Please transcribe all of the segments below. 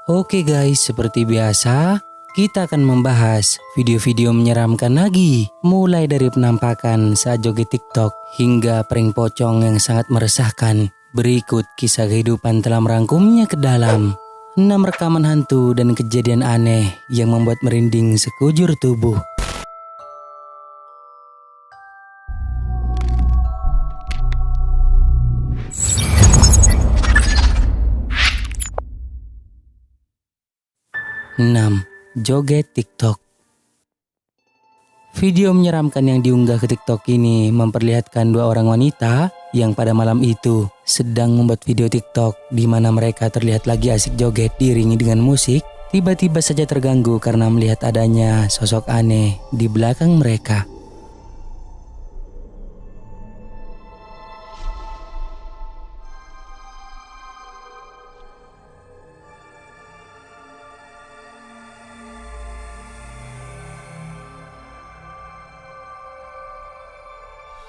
Oke guys, seperti biasa, kita akan membahas video-video menyeramkan lagi. Mulai dari penampakan saat joget TikTok hingga prank pocong yang sangat meresahkan. Berikut kisah kehidupan telah merangkumnya ke dalam 6 rekaman hantu dan kejadian aneh yang membuat merinding sekujur tubuh. Joget TikTok. Video menyeramkan yang diunggah ke TikTok ini memperlihatkan dua orang wanita yang pada malam itu sedang membuat video TikTok di mana mereka terlihat lagi asik joget diiringi dengan musik. Tiba-tiba saja terganggu karena melihat adanya sosok aneh di belakang mereka.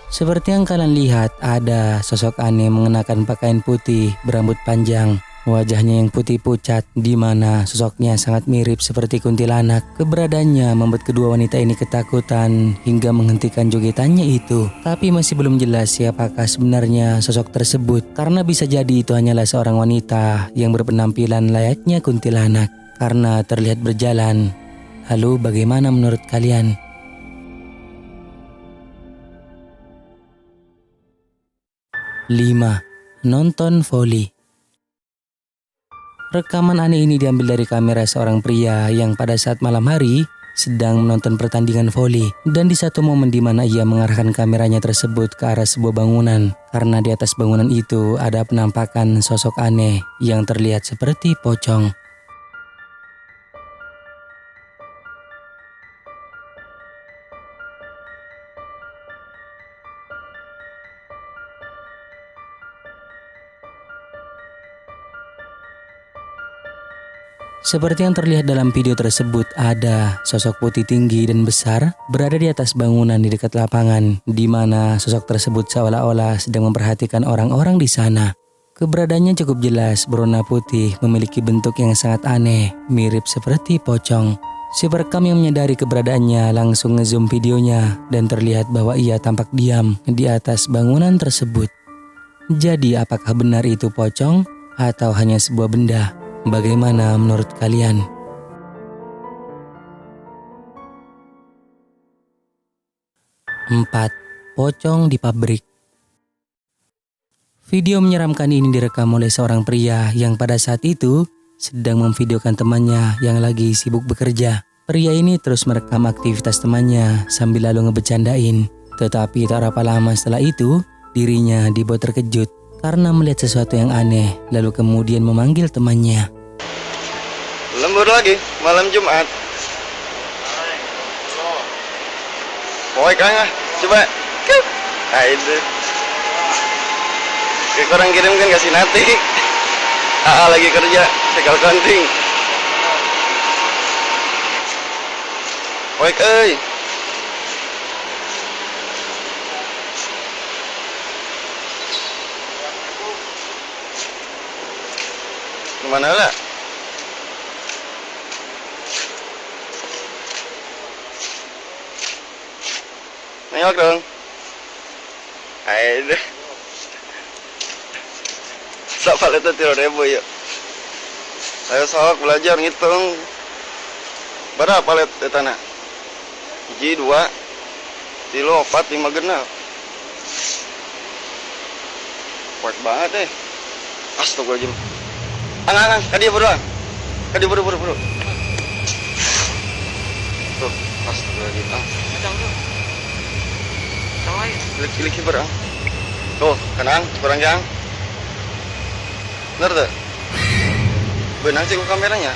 Seperti yang kalian lihat, ada sosok aneh mengenakan pakaian putih berambut panjang. Wajahnya yang putih pucat, di mana sosoknya sangat mirip seperti kuntilanak. Keberadaannya membuat kedua wanita ini ketakutan hingga menghentikan jogetannya itu. Tapi masih belum jelas siapakah sebenarnya sosok tersebut, karena bisa jadi itu hanyalah seorang wanita yang berpenampilan layaknya kuntilanak karena terlihat berjalan. Lalu bagaimana menurut kalian? 5. Nonton voli. Rekaman aneh ini diambil dari kamera seorang pria yang pada saat malam hari sedang menonton pertandingan voli, dan di satu momen di mana ia mengarahkan kameranya tersebut ke arah sebuah bangunan, karena di atas bangunan itu ada penampakan sosok aneh yang terlihat seperti pocong. Seperti yang terlihat dalam video tersebut, ada sosok putih tinggi dan besar berada di atas bangunan di dekat lapangan, di mana sosok tersebut seolah-olah sedang memperhatikan orang-orang di sana. Keberadaannya cukup jelas, berwarna putih, memiliki bentuk yang sangat aneh, mirip seperti pocong. Si perekam yang menyadari keberadaannya langsung ngezoom videonya dan terlihat bahwa ia tampak diam di atas bangunan tersebut. Jadi apakah benar itu pocong atau hanya sebuah benda? Bagaimana menurut kalian? 4. Pocong di pabrik. Video menyeramkan ini direkam oleh seorang pria yang pada saat itu sedang memvideokan temannya yang lagi sibuk bekerja. Pria ini terus merekam aktivitas temannya sambil lalu ngebecandain. Tetapi tak berapa lama setelah itu, dirinya dibuat terkejut karena melihat sesuatu yang aneh, lalu kemudian memanggil temannya. Lembur lagi, malam Jumat. Poek Kang, coba. Nah itu. Kayak orang kirim kan kasih nanti. Lagi kerja, sekal kanting. Poek euy. Kemana lah? Nengok dong. Ayo. Sok palet itu 3.000 yuk. Ayo sok belajar ngitung. Berapa palet di tanah? 1, 2, 3, 4, 5 genap. Kuat banget Astagfirullahaladzim. Anang, kadi buru. Kadi buru. Tuh, astagfirullahaladzim. Macam tuh. Cilik kiper tuh kenang kurang yang bener tuh benang sih kameranya.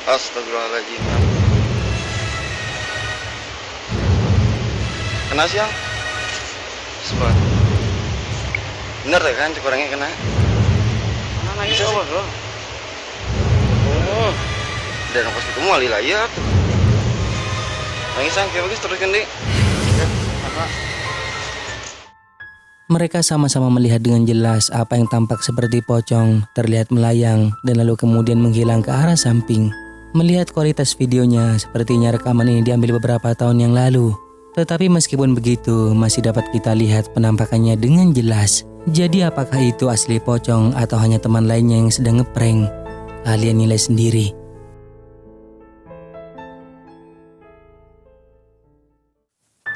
Astagfirullahaladzim. Kena siang sebab bener tuh kan kurangnya kena lagi coba bro. Dan pas itu mau lihat nangis kayak bagus terus kan deh. Mereka sama-sama melihat dengan jelas apa yang tampak seperti pocong terlihat melayang dan lalu kemudian menghilang ke arah samping. Melihat kualitas videonya, sepertinya rekaman ini diambil beberapa tahun yang lalu. Tetapi meskipun begitu, masih dapat kita lihat penampakannya dengan jelas. Jadi apakah itu asli pocong atau hanya teman lainnya yang sedang ngeprank? Kalian nilai sendiri.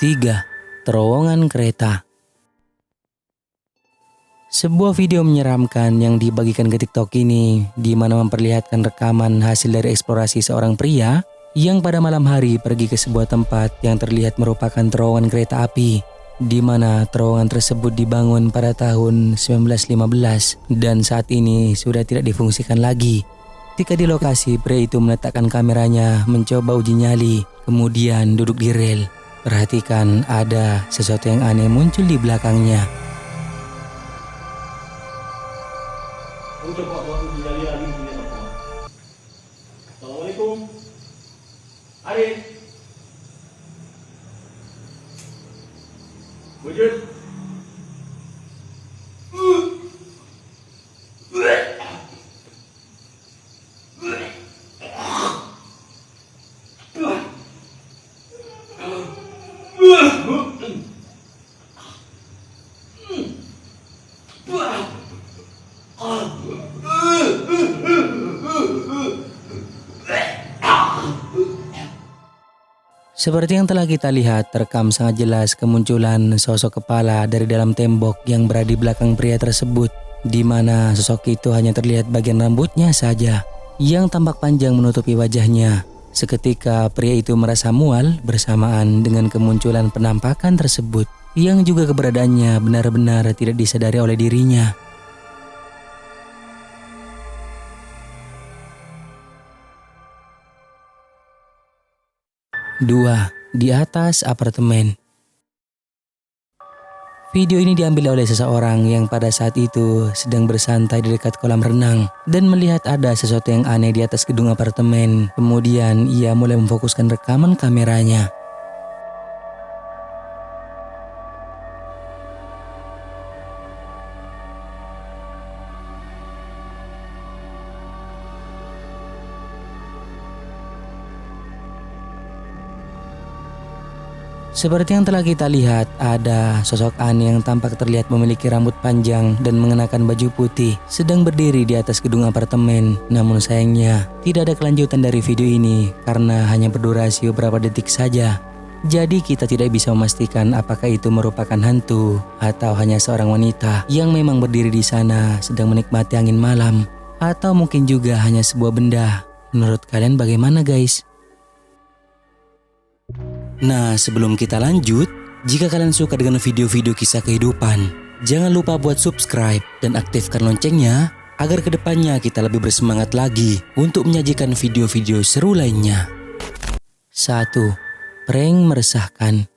3. Terowongan kereta. Sebuah video menyeramkan yang dibagikan ke TikTok ini, di mana memperlihatkan rekaman hasil dari eksplorasi seorang pria yang pada malam hari pergi ke sebuah tempat yang terlihat merupakan terowongan kereta api, di mana terowongan tersebut dibangun pada tahun 1915 dan saat ini sudah tidak difungsikan lagi. Ketika di lokasi, pria itu meletakkan kameranya mencoba uji nyali, kemudian duduk di rel. Perhatikan, ada sesuatu yang aneh muncul di belakangnya. Coba waktu digali lagi punya apa? Assalamualaikum. Arif. Wujud. Seperti yang telah kita lihat, terekam sangat jelas kemunculan sosok kepala dari dalam tembok yang berada di belakang pria tersebut, di mana sosok itu hanya terlihat bagian rambutnya saja yang tampak panjang menutupi wajahnya. Seketika pria itu merasa mual bersamaan dengan kemunculan penampakan tersebut, yang juga keberadaannya benar-benar tidak disadari oleh dirinya. Dua, di atas apartemen. Video ini diambil oleh seseorang yang pada saat itu sedang bersantai di dekat kolam renang dan melihat ada sesuatu yang aneh di atas gedung apartemen. Kemudian ia mulai memfokuskan rekaman kameranya. Seperti yang telah kita lihat, ada sosok aneh yang tampak terlihat memiliki rambut panjang dan mengenakan baju putih, sedang berdiri di atas gedung apartemen. Namun sayangnya, tidak ada kelanjutan dari video ini karena hanya berdurasi beberapa detik saja. Jadi kita tidak bisa memastikan apakah itu merupakan hantu atau hanya seorang wanita yang memang berdiri di sana sedang menikmati angin malam, atau mungkin juga hanya sebuah benda. Menurut kalian bagaimana, guys? Nah, sebelum kita lanjut, jika kalian suka dengan video-video kisah kehidupan, jangan lupa buat subscribe dan aktifkan loncengnya agar kedepannya kita lebih bersemangat lagi untuk menyajikan video-video seru lainnya. 1. Prank meresahkan.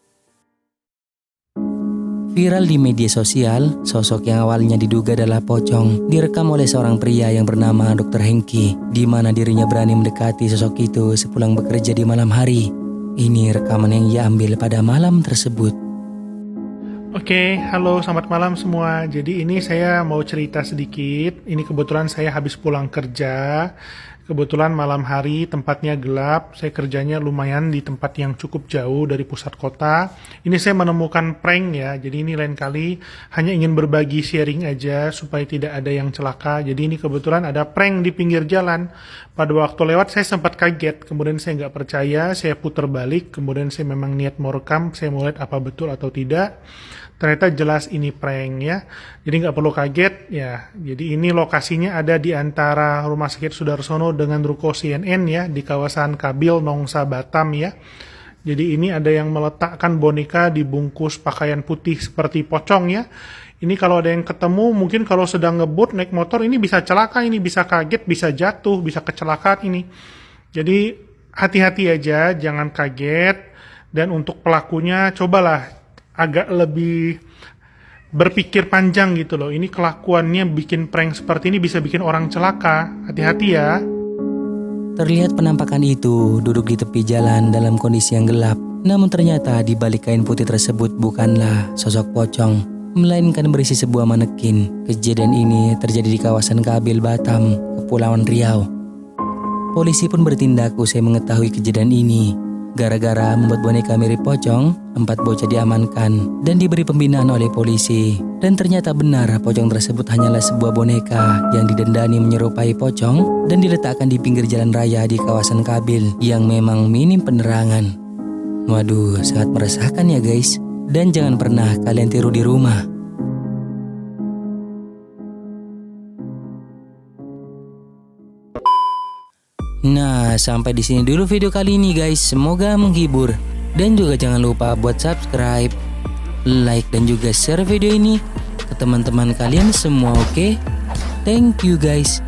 Viral di media sosial, sosok yang awalnya diduga adalah pocong direkam oleh seorang pria yang bernama Dr. Hengki, di mana dirinya berani mendekati sosok itu sepulang bekerja di malam hari. Ini rekaman yang ia ambil pada malam tersebut. Oke, halo, selamat malam semua. Jadi ini saya mau cerita sedikit. Ini kebetulan saya habis pulang kerja. Kebetulan malam hari, tempatnya gelap. Saya kerjanya lumayan di tempat yang cukup jauh dari pusat kota. Ini saya menemukan prank ya. Jadi ini lain kali hanya ingin berbagi sharing aja supaya tidak ada yang celaka. Jadi ini kebetulan ada prank di pinggir jalan. Pada waktu lewat saya sempat kaget. Kemudian saya nggak percaya, saya putar balik. Kemudian saya memang niat mau rekam. Saya mau lihat apa betul atau tidak. Ternyata jelas ini prank ya. Jadi nggak perlu kaget ya. Jadi ini lokasinya ada di antara Rumah Sakit Sudarsono dengan Ruko CNN ya, di kawasan Kabil, Nongsa, Batam ya. Jadi ini ada yang meletakkan boneka dibungkus pakaian putih seperti pocong ya. Ini kalau ada yang ketemu, mungkin kalau sedang ngebut naik motor ini bisa celaka, ini bisa kaget, bisa jatuh, bisa kecelakaan ini. Jadi hati-hati aja, jangan kaget. Dan untuk pelakunya cobalah agak lebih berpikir panjang gitu loh. Ini kelakuannya bikin prank seperti ini bisa bikin orang celaka. Hati-hati ya. Terlihat penampakan itu duduk di tepi jalan dalam kondisi yang gelap. Namun ternyata di balik kain putih tersebut bukanlah sosok pocong, melainkan berisi sebuah manekin. Kejadian ini terjadi di kawasan Kabil, Batam, Kepulauan Riau. Polisi pun bertindak usai mengetahui kejadian ini. Gara-gara membuat boneka mirip pocong, 4 bocah diamankan dan diberi pembinaan oleh polisi. Dan ternyata benar pocong tersebut hanyalah sebuah boneka yang didendani menyerupai pocong dan diletakkan di pinggir jalan raya di kawasan Kabil yang memang minim penerangan. Waduh, sangat meresahkan ya guys. Dan jangan pernah kalian tiru di rumah. Nah, sampai di sini dulu video kali ini guys. Semoga menghibur. Dan juga jangan lupa buat subscribe, like dan juga share video ini ke teman-teman kalian semua, oke? Thank you guys.